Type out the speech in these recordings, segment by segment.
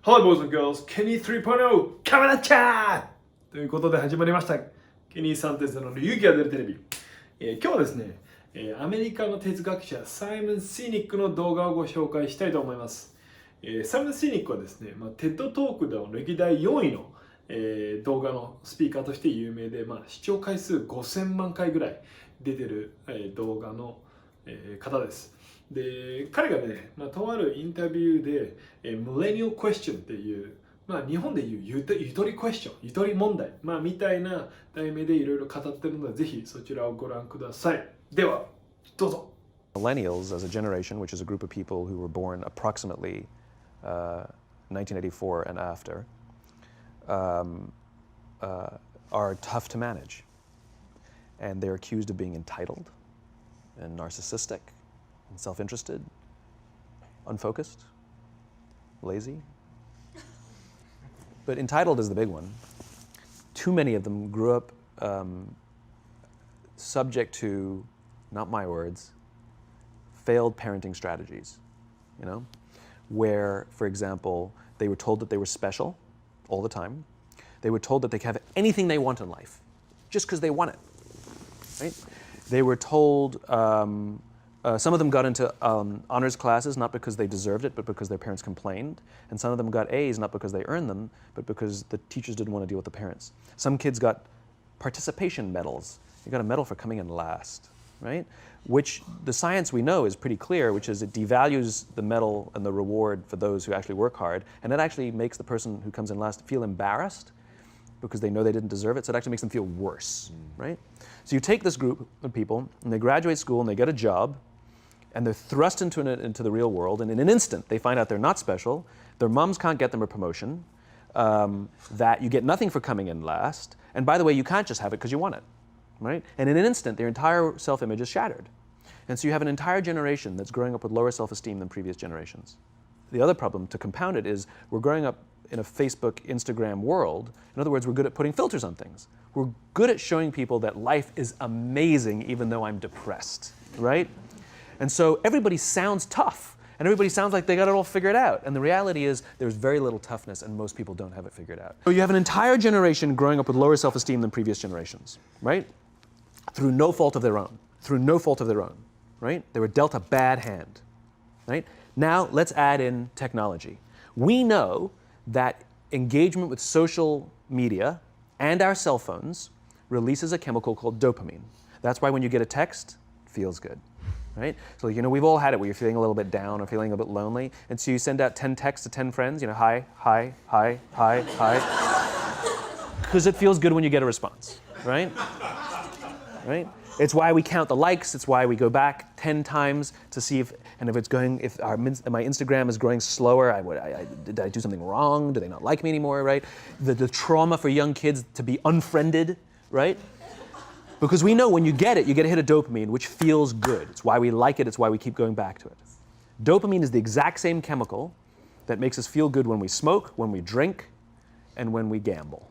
Hello boys and girls, ケニー3.0カメラチャーということで始まりました。ケニー3.0の勇気が出るテレビ。今日はですね、アメリカの哲学者サイモン・シニックの動画をご紹介したいと思います。サイモン・シニックはですね、テッドトークでの歴代4位の、動画のスピーカーとして有名で、視聴回数5000万回ぐらい出てる、動画の、方です。で、彼がね、とあるインタビューで、Millenial Question っていう、日本でいうゆとりクエスチョン、ゆとり問題、みたいな題名でいろいろ語ってるので、ぜひそちらをご覧ください。では、どうぞ。Millennials as a generation, which is a group of people who were born approximately 1984 and after, are tough to manage. And they're accused of being entitled and narcissistic and self-interested, unfocused, lazy. But entitled is the big one. Too many of them grew up subject to, not my words, failed parenting strategies, you know, where, for example, they were told that they were special all the time. They were told that they could have anything they want in life just because they want it, right? They were told, some of them got into honors classes not because they deserved it, but because their parents complained. And some of them got A's not because they earned them, but because the teachers didn't want to deal with the parents. Some kids got participation medals. You got a medal for coming in last, right? Which the science we know is pretty clear, which is it devalues the medal and the reward for those who actually work hard. And it actually makes the person who comes in last feel embarrassed because they know they didn't deserve it. So it actually makes them feel worse, right? So you take this group of people and they graduate school and they get a job and they're thrust into the real world, and in an instant they find out they're not special, their moms can't get them a promotion, that you get nothing for coming in last, and by the way, you can't just have it because you want it, right? And in an instant, their entire self-image is shattered. And so you have an entire generation that's growing up with lower self-esteem than previous generations. The other problem, to compound it, is we're growing up in a Facebook, Instagram world. In other words, we're good at putting filters on things. We're good at showing people that life is amazing even though I'm depressed, right? And so everybody sounds tough, and everybody sounds like they got it all figured out. And the reality is there's very little toughness, and most people don't have it figured out. So you have an entire generation growing up with lower self-esteem than previous generations, right? Through no fault of their own, right? They were dealt a bad hand, right? Now let's add in technology. We know that engagement with social media and our cell phones releases a chemical called dopamine. That's why when you get a text, it feels good. Right? So, you know, we've all had it where you're feeling a little bit down or feeling a bit lonely. And so you send out 10 texts to 10 friends, you know, hi, hi, hi, hi, hi. Because it feels good when you get a response, right? Right? It's why we count the likes. It's why we go back 10 times to see if my Instagram is growing slower, did I do something wrong? Do they not like me anymore, right? The trauma for young kids to be unfriended, right? Because we know when you get it, you get a hit of dopamine, which feels good. It's why we like it. It's why we keep going back to it. Dopamine is the exact same chemical that makes us feel good when we smoke, when we drink, and when we gamble.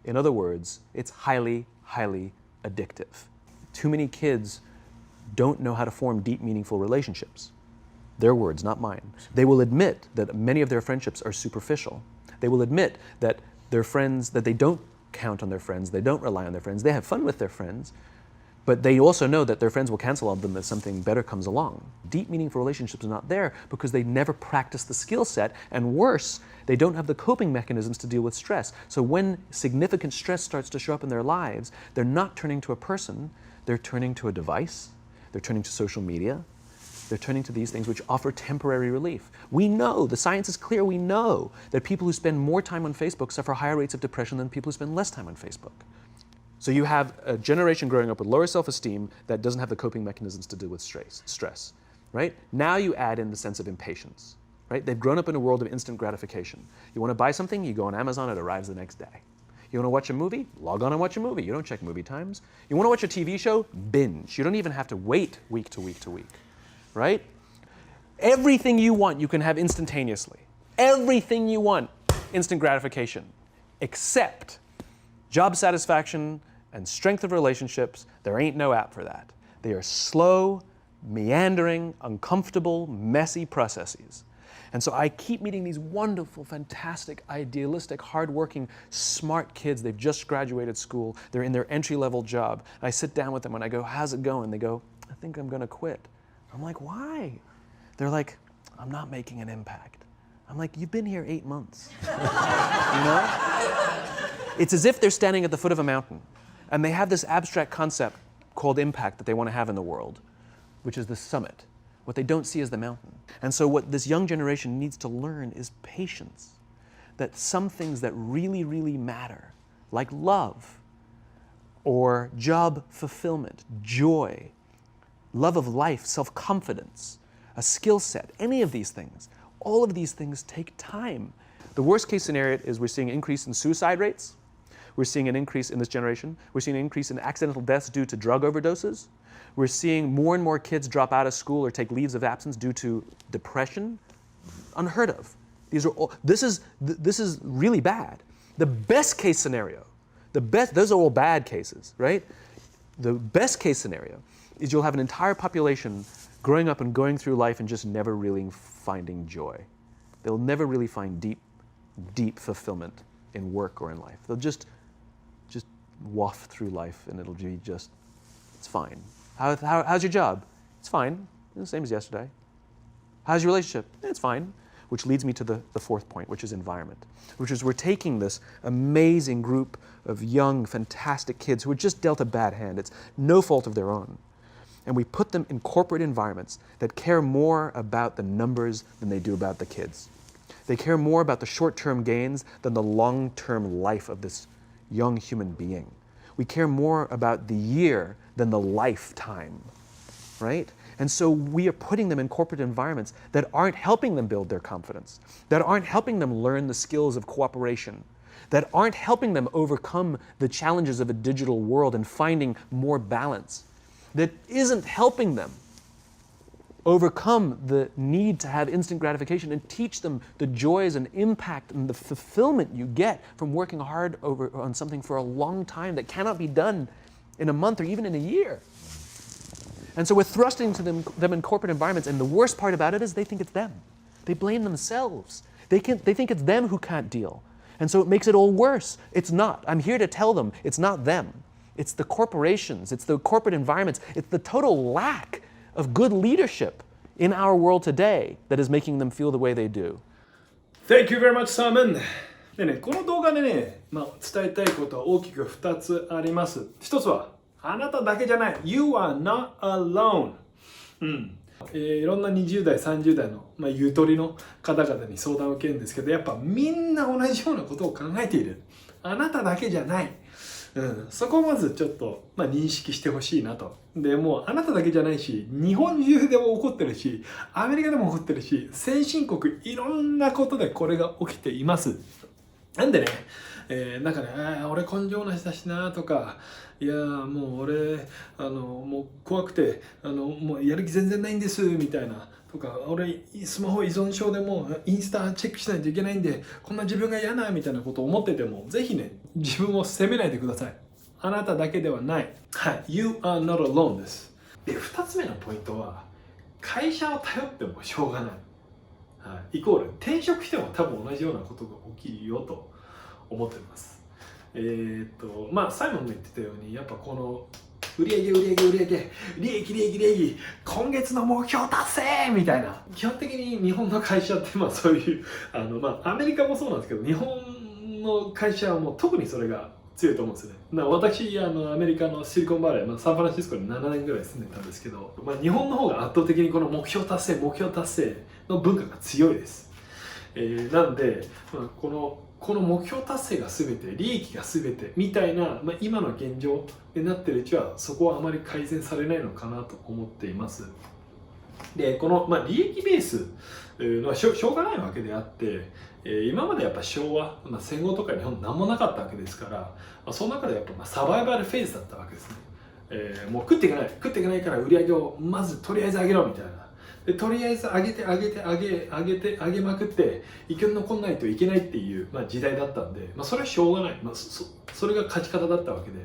In other words, it's highly, highly addictive. Too many kids don't know how to form deep, meaningful relationships. Their words, not mine. They will admit that many of their friendships are superficial. They will admit that their friends, that they don't count on their friends, they don't rely on their friends, they have fun with their friends, but they also know that their friends will cancel on them if something better comes along. Deep, meaningful relationships are not there because they never practice the skill set, and worse, they don't have the coping mechanisms to deal with stress. So when significant stress starts to show up in their lives, they're not turning to a person, they're turning to a device, they're turning to social media, they're turning to these things which offer temporary relief. We know, the science is clear, we know that people who spend more time on Facebook suffer higher rates of depression than people who spend less time on Facebook. So you have a generation growing up with lower self-esteem that doesn't have the coping mechanisms to deal with stress, right? Now you add in the sense of impatience, right? They've grown up in a world of instant gratification. You want to buy something, you go on Amazon, it arrives the next day. You want to watch a movie? Log on and watch a movie. You don't check movie times. You want to watch a TV show? Binge. You don't even have to wait week to week to week. Right? Everything you want, you can have instantaneously. Everything you want, instant gratification. Except job satisfaction and strength of relationships, there ain't no app for that. They are slow, meandering, uncomfortable, messy processes. And so I keep meeting these wonderful, fantastic, idealistic, hardworking, smart kids. They've just graduated school. They're in their entry-level job. I sit down with them and I go, how's it going? They go, I think I'm going to quit. I'm like, why? They're like, I'm not making an impact. I'm like, you've been here 8 months. You know? It's as if they're standing at the foot of a mountain and they have this abstract concept called impact that they want to have in the world, which is the summit. What they don't see is the mountain. And so what this young generation needs to learn is patience. That some things that really, really matter, like love, or job fulfillment, joy, love of life, self-confidence, a skill set, any of these things, all of these things take time. The worst case scenario is we're seeing an increase in suicide rates. We're seeing an increase in this generation. We're seeing an increase in accidental deaths due to drug overdoses. We're seeing more and more kids drop out of school or take leaves of absence due to depression. Unheard of. These are all, this is really bad. The best case scenario, those are all bad cases, right? The best case scenario is you'll have an entire population growing up and going through life and just never really finding joy. They'll never really find deep fulfillment in work or in life. They'll just waft through life and it'll be just, it's fine. How's your job? It's fine. The same as yesterday. How's your relationship? It's fine. Which leads me to the fourth point, which is environment. Which is we're taking this amazing group of young, fantastic kids who are just dealt a bad hand. It's no fault of their own. And we put them in corporate environments that care more about the numbers than they do about the kids. They care more about the short-term gains than the long-term life of this young human being. We care more about the year than the lifetime, right? And so we are putting them in corporate environments that aren't helping them build their confidence, that aren't helping them learn the skills of cooperation, that aren't helping them overcome the challenges of a digital world and finding more balance, that isn't helping them overcome the need to have instant gratification and teach them the joys and impact and the fulfillment you get from working hard on something for a long time that cannot be done in a month or even in a year. And so we're thrusting to them in corporate environments, and the worst part about it is they think it's them. They blame themselves. They think it's them who can't deal. And so it makes it all worse. It's not. I'm here to tell them it's not them. It's the corporations, it's the corporate environments, it's the total lack of good leadership in our world today that is making them feel the way they do. Thank you very much, Simon. でね、この動画でね、伝えたいことは大きく2つあります。1つは、あなただけじゃない。You are not alone. いろんな20代、30代の、ゆとりの方々に相談を受けるんですけど、やっぱみんな同じようなことを考えている。あなただけじゃない。そこをまずちょっと、認識してほしいなと。でもうあなただけじゃないし、日本中でも起こってるし、アメリカでも起こってるし、先進国いろんなことでこれが起きています。なんでね、俺根性なしだしなとか、いやもう俺もう怖くてもうやる気全然ないんですみたいな。とか俺スマホ依存症でもうインスタチェックしないといけないんでこんな自分が嫌なみたいなことを思っててもぜひね自分を責めないでください。あなただけではない。はい、You are not alone です。で、2つ目のポイントは会社を頼ってもしょうがない。はい、イコール転職しても多分同じようなことが起きるよと思ってます。サイモンが言ってたようにやっぱこの売上利益今月の目標達成みたいな基本的に日本の会社ってそういうアメリカもそうなんですけど日本の会社はもう特にそれが強いと思うんですよね。私アメリカのシリコンバレー、サンフランシスコに7年ぐらい住んでたんですけど、日本の方が圧倒的にこの目標達成の文化が強いです。なんで、この目標達成が全て利益が全てみたいな、今の現状になっているうちはそこはあまり改善されないのかなと思っています。でこの、利益ベースはしょうがないわけであって、今までやっぱ昭和、戦後とか日本何もなかったわけですから、その中でやっぱサバイバルフェーズだったわけですね。もう食っていけないから売り上げをまずとりあえず上げろみたいな。でとりあえず上げまくって生き残んないといけないっていう、時代だったんで、それはしょうがない、それが勝ち方だったわけで、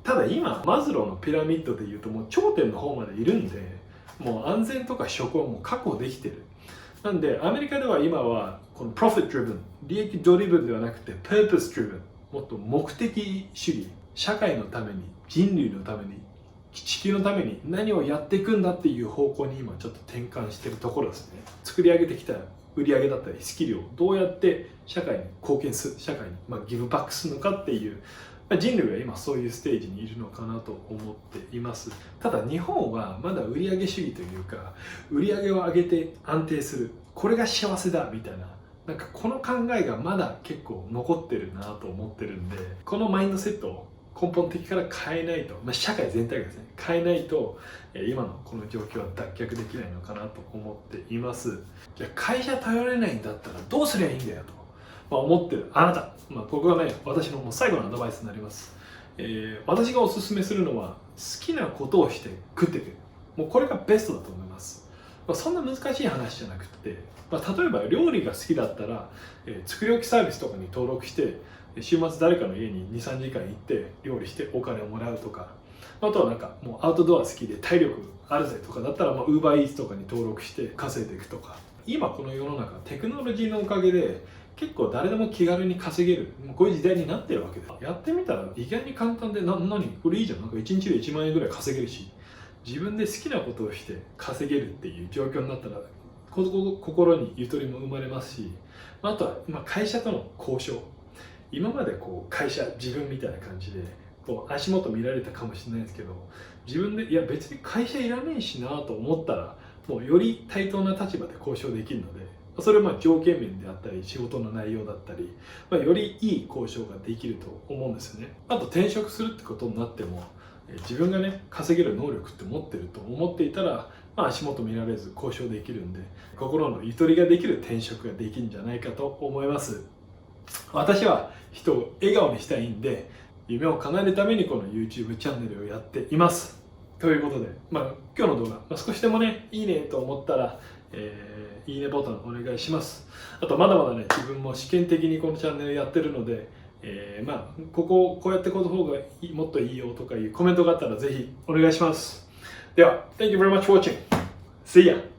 ただ今マズローのピラミッドでいうともう頂点の方までいるんでもう安全とか職はもう確保できてる。なんでアメリカでは今はこの Profit Driven 利益ドリブンではなくて Purpose Driven もっと目的主義、社会のために、人類のために、地球のために何をやっていくんだっていう方向に今ちょっと転換しているところですね。作り上げてきた売り上げだったりスキルをどうやって社会に貢献する、社会にギブバックするのかっていう、人類は今そういうステージにいるのかなと思っています。ただ日本はまだ売上主義というか、売上を上げて安定する、これが幸せだみたいな、なんかこの考えがまだ結構残ってるなと思ってるんで、このマインドセットを根本的から変えないと、社会全体がですね変えないと今のこの状況は脱却できないのかなと思っています。じゃあ会社頼れないんだったらどうすりゃいいんだよと、思ってるあなた、ここがね私のもう最後のアドバイスになります。私がおすすめするのは好きなことをして食っていく、もうこれがベストだと思います。そんな難しい話じゃなくて、例えば料理が好きだったら、作り置きサービスとかに登録して週末誰かの家に 2,3 時間行って料理してお金をもらうとか、あとはなんかもうアウトドア好きで体力あるぜとかだったらUber Eats とかに登録して稼いでいくとか、今この世の中テクノロジーのおかげで結構誰でも気軽に稼げる、こういう時代になってるわけで、やってみたら意外に簡単で、何これいいじゃん、なんか1日で1万円ぐらい稼げるし、自分で好きなことをして稼げるっていう状況になったら心にゆとりも生まれますし、あとは会社との交渉、今まで会社自分みたいな感じで足元見られたかもしれないですけど、自分でいや別に会社いらねえしなと思ったらもうより対等な立場で交渉できるので、それは条件面であったり仕事の内容だったり、よりいい交渉ができると思うんですよね。あと転職するってことになっても自分がね稼げる能力って持ってると思っていたら、足元見られず交渉できるんで、心のゆとりができる転職ができるんじゃないかと思います。私は人を笑顔にしたいんで、夢を叶えるためにこの YouTube チャンネルをやっています。ということで、今日の動画、少しでもねいいねと思ったら、いいねボタンお願いします。あとまだまだね自分も試験的にこのチャンネルやってるので、こうやってこの方がもっといいよとかいうコメントがあったらぜひお願いします。では Thank you very much for watching. See ya!